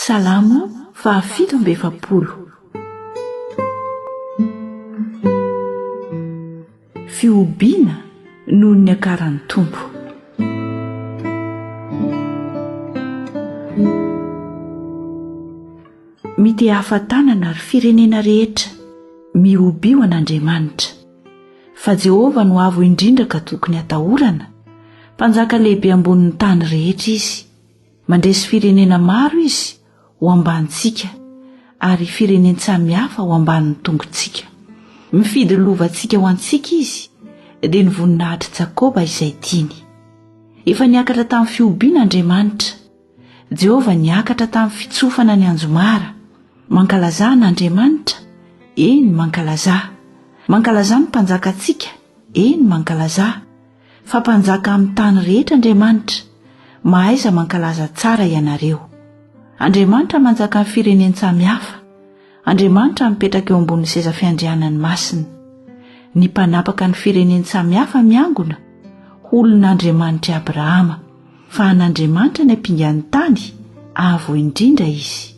Salamo fahafito amby 70. Fiobiana noho ny akaran'ny tompo. Mity hahafantanana ary firenena rehetra miobio an'Andriamanitra, fa Jehovah no avo indrindra ka tokony atahorana, mpanjaka lehibe ambonin'ny tany rehetra izy. Mandresy firenena maro izy ho ambanintsika ary firenena samihafa ho ambanin'ny tongontsika. Mifidy lovantsika ho antsika izy dia ny voninahitry Jakoba izay tiany. Efa niakatra tamin'ny fiobiana Andriamanitra. Jehovah niakatra tamin'ny fitsofana ny anjomara. Mankalaza n'Andriamanitra, eny mankalaza. Mankalaza ny mpanjaka antsika, eny mankalaza. Fa mpanjaka amin'ny tany rehetra Andriamanitra, mahaiza mankalaza tsara ianareo. Andriamanitra manjaka amin'ny firenena samihafa. Andriamanitra mipetraka eo ambonin'ny seza fiandrianany masina. Ny mpanapaka ny firenena samihafa miangona, olon'Andriamanitra Abrahama, fa an'Andriamanitra ny ampingan'ny tany, avo indrindra izy.